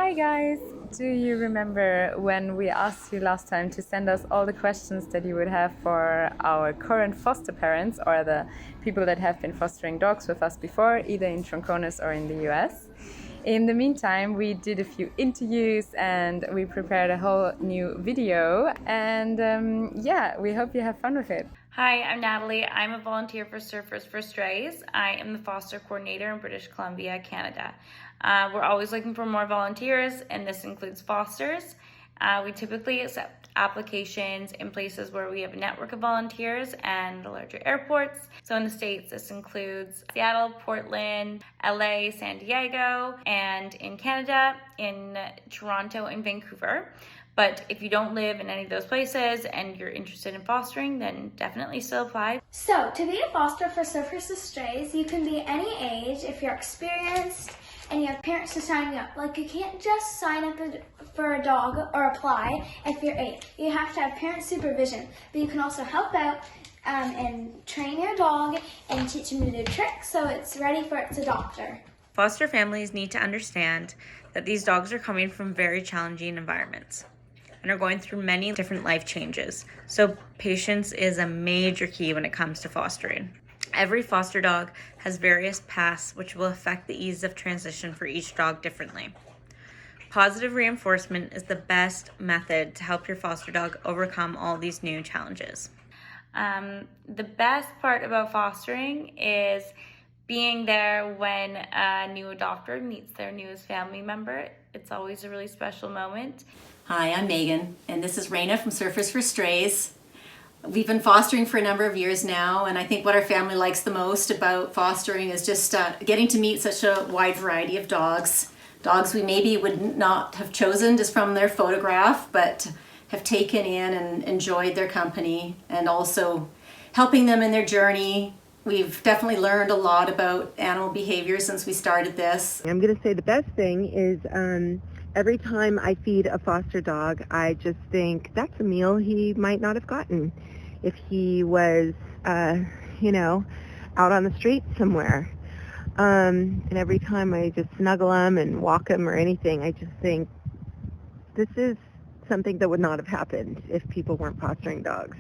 Hi guys! Do you remember when we asked you last time to send us all the questions that you would have for our current foster parents or the people that have been fostering dogs with us before, either in Troncones or in the US? In the meantime, we did a few interviews and we prepared a whole new video. And yeah, we hope you have fun with it. Hi, I'm Natalie. I'm a volunteer for Surfers for Strays. I am the foster coordinator in British Columbia, Canada. We're always looking for more volunteers, and this includes fosters. We typically accept applications in places where we have a network of volunteers and larger airports. So in the States, this includes Seattle, Portland, LA, San Diego, and in Canada, in Toronto and Vancouver. But if you don't live in any of those places and you're interested in fostering, then definitely still apply. So, to be a foster for Surfers to Strays, you can be any age if you're experienced and you have parents to sign you up. Like, you can't just sign up for a dog or apply if you're 8. You have to have parent supervision, but you can also help out and train your dog and teach him to do tricks so it's ready for its adopter. Foster families need to understand that these dogs are coming from very challenging environments and are going through many different life changes. So patience is a major key when it comes to fostering. Every foster dog has various paths which will affect the ease of transition for each dog differently. Positive reinforcement is the best method to help your foster dog overcome all these new challenges. The best part about fostering is being there when a new adopter meets their newest family member. It's always a really special moment. Hi, I'm Megan, and this is Raina from Surfers for Strays. We've been fostering for a number of years now, and I think what our family likes the most about fostering is just getting to meet such a wide variety of dogs. Dogs we maybe would not have chosen just from their photograph, but have taken in and enjoyed their company, and also helping them in their journey. We've definitely learned a lot about animal behavior since we started this. I'm going to say the best thing is every time I feed a foster dog, I just think that's a meal he might not have gotten if he was, out on the street somewhere. And every time I just snuggle him and walk him or anything, I just think this is something that would not have happened if people weren't fostering dogs.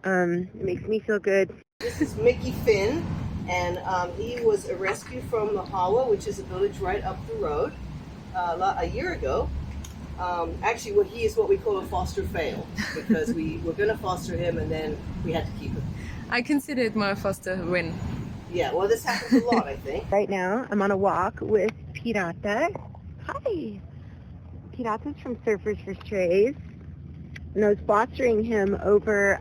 It makes me feel good. This is Mickey Finn, and he was a rescue from Lahawa, which is a village right up the road, a year ago. Actually, he is what we call a foster fail, because we were going to foster him and then we had to keep him. I consider it more a foster win. Yeah, well, this happens a lot, I think. Right now, I'm on a walk with Pirata. Hi! Pirata's from Surfers for Strays, and I was fostering him over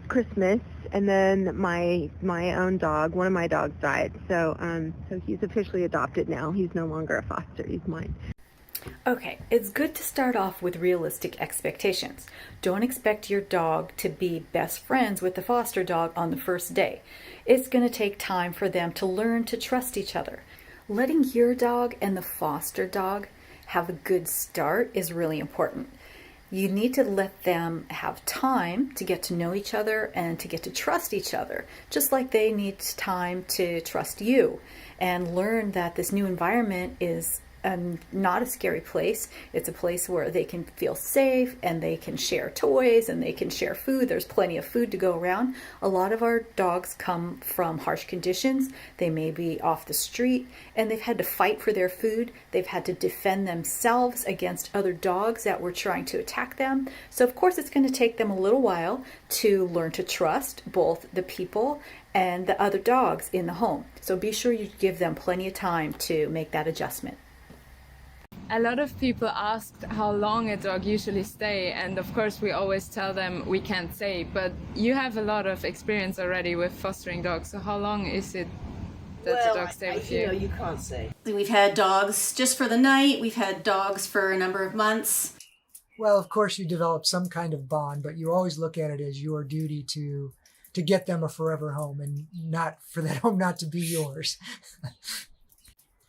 Christmas, and then my own dog, one of my dogs, died. So he's officially adopted now. He's no longer a foster. He's mine. Okay, it's good to start off with realistic expectations. Don't expect your dog to be best friends with the foster dog on the first day. It's going to take time for them to learn to trust each other. Letting your dog and the foster dog have a good start is really important. You need to let them have time to get to know each other and to get to trust each other, just like they need time to trust you and learn that this new environment is not a scary place. It's a place where they can feel safe and they can share toys and they can share food. There's plenty of food to go around. A lot of our dogs come from harsh conditions. They may be off the street and they've had to fight for their food. They've had to defend themselves against other dogs that were trying to attack them. So of course it's going to take them a little while to learn to trust both the people and the other dogs in the home. So be sure you give them plenty of time to make that adjustment. A lot of people asked how long a dog usually stay, and of course we always tell them we can't say, but you have a lot of experience already with fostering dogs, so how long is it that the dog stay with you? You can't say. We've had dogs just for the night. We've had dogs for a number of months. Well, of course you develop some kind of bond, but you always look at it as your duty to get them a forever home and not for that home not to be yours.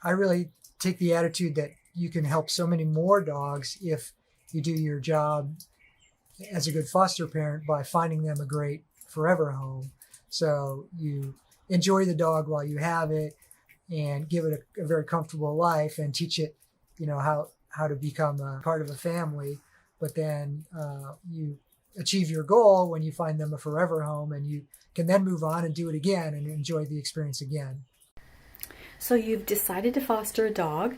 I really take the attitude that you can help so many more dogs if you do your job as a good foster parent by finding them a great forever home. So you enjoy the dog while you have it. and give it a very comfortable life and teach it, how to become a part of a family. But then you achieve your goal when you find them a forever home, and you can then move on and do it again and enjoy the experience again. So you've decided to foster a dog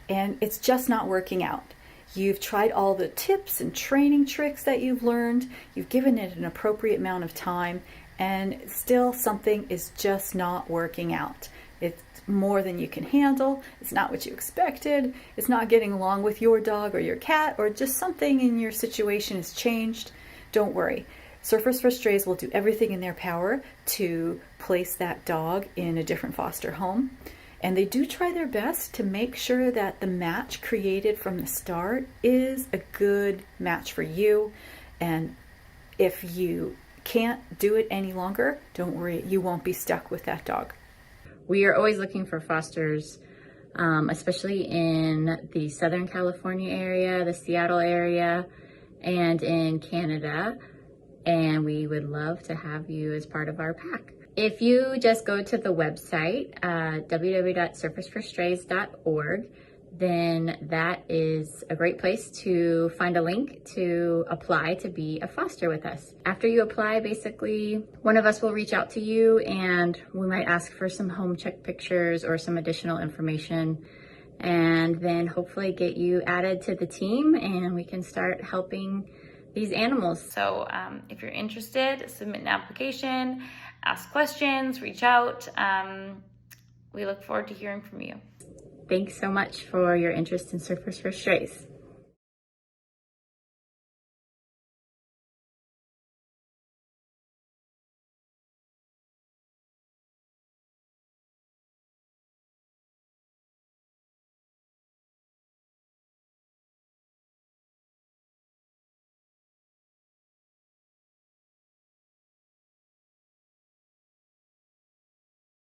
and it's just not working out. You've tried all the tips and training tricks that you've learned. You've given it an appropriate amount of time, and still something is just not working out. It's more than you can handle. It's not what you expected. It's not getting along with your dog or your cat, or just something in your situation has changed. Don't worry. Surfers for Strays will do everything in their power to place that dog in a different foster home. And they do try their best to make sure that the match created from the start is a good match for you. And if you can't do it any longer, don't worry, you won't be stuck with that dog. We are always looking for fosters, especially in the Southern California area, the Seattle area, and in Canada. And we would love to have you as part of our pack. If you just go to the website, www.surfersforstrays.org, then that is a great place to find a link to apply to be a foster with us. After you apply, basically, one of us will reach out to you and we might ask for some home check pictures or some additional information, and then hopefully get you added to the team and we can start helping these animals. So if you're interested, submit an application, ask questions, reach out. We look forward to hearing from you. Thanks so much for your interest in Surfers for Strays.